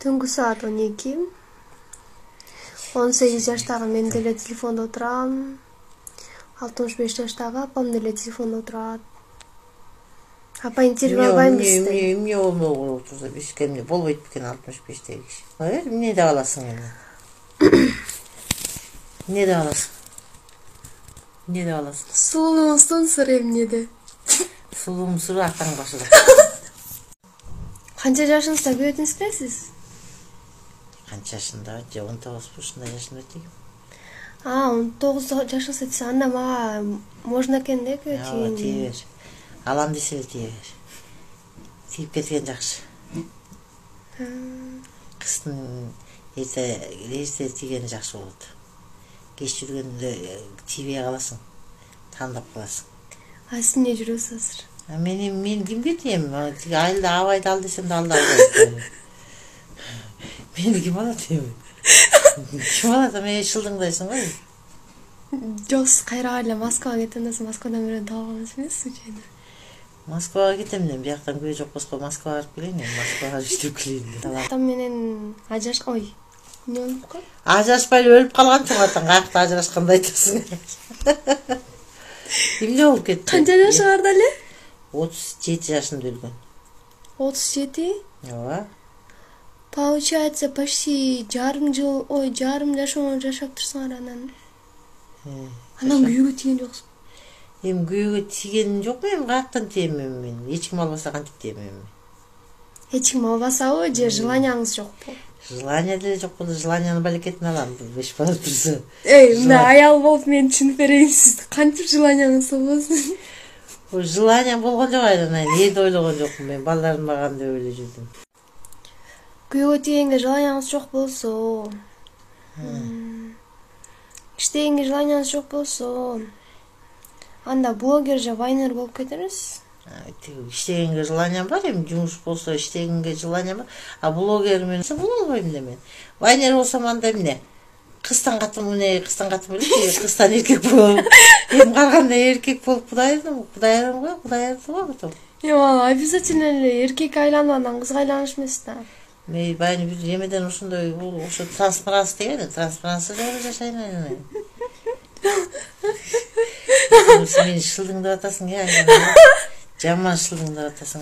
Түнгі саат 12. 18 жаштагы мен деле телефонда отурам. 65 жаштагы апам деле телефонда отурат. Апа интервью албайм десте. Эмне болмок отурса бешкемне болбойт бекен 65-теги киши. Эмне деп аласың эми? Эмне деп аласың? Эмне деп аласың? Сулуңуздун сыры эмнеде? Сулуум сыры атаң башыда. Канча жашыңызда күйөтүңүз сиз? Канча жашында? 19 ушундай жашында тегим. 19 жашыңызда десе анда мага можно экен да күйөтүн. Тие бер. Алам десе тие бер. Тиіп кеткен жакшы. Кыздын эрте тигени жакшы болот. Кеч жүргөндө тийбей каласың. Тандап каласың. Сиз эмне жүрөсүз азыр? Мен кимге тием? Айылда абайды ал десем да албайт. Мени ким алат эми? Ким алат? Мен шылдыңдайсың го. Жок, сиз кайра эле Москвага кетем десем, Москвадан бирөө таап аласыз эмессизби жайына? Москвага кетем дем, бияктан көй жок болсо Москвага барып келейин, Москвага иштеп келейин. Атам менен ой, эмне болуп калды? Ажырашпай өлүп калган чоң атаң, каякта ажырашканды айтасың. Эмне болуп кетти? Канча жашы бар эле? 37 жашында өлгөн. 37? Ооба. Получается, почти жарым жашоо жашап турсуңар анан. Анан күйөөгө тийген жоксуң. Эми күйөөгө тийген жок, эми каяктан тием мен? Эч ким албаса кантип тием эми? Эч ким албасабы же желанияңыз жокпу? Желание деле жок болду, желаниянын балекетин алам, 5 бала турса. Мына аял болуп мен түшүнүп берейин, сиз кантип желанияңыз болбосун? Желание болгон жок айдан, элди ойлогон жокмун мен, балдарым багам деп эле жүрдүм. Күйөөгө тийгенге желанияңыз жок болсо, иштегенге желанияңыз жок болсо, анда блогер же вайнер болуп кетерсиз. Иштегенге желаниям бар, эми жумуш болсо иштегенге желаниям бар. А блогер менен боло албайм да мен. Вайнер болсом анда эмне? Кыздан катым эле, кыздан эркек болуп. Эми карганда эркек болуп кудайдым го, потом. Обязательно эле эркекке айланып анан кызга айланыш эмес да. Мен байны бир эмеден ошондой ошо транспаранс деген, транспарансы жолу жашайын айнай. Мени шылдыңдап атасың, жаман шылдыңдап атасың.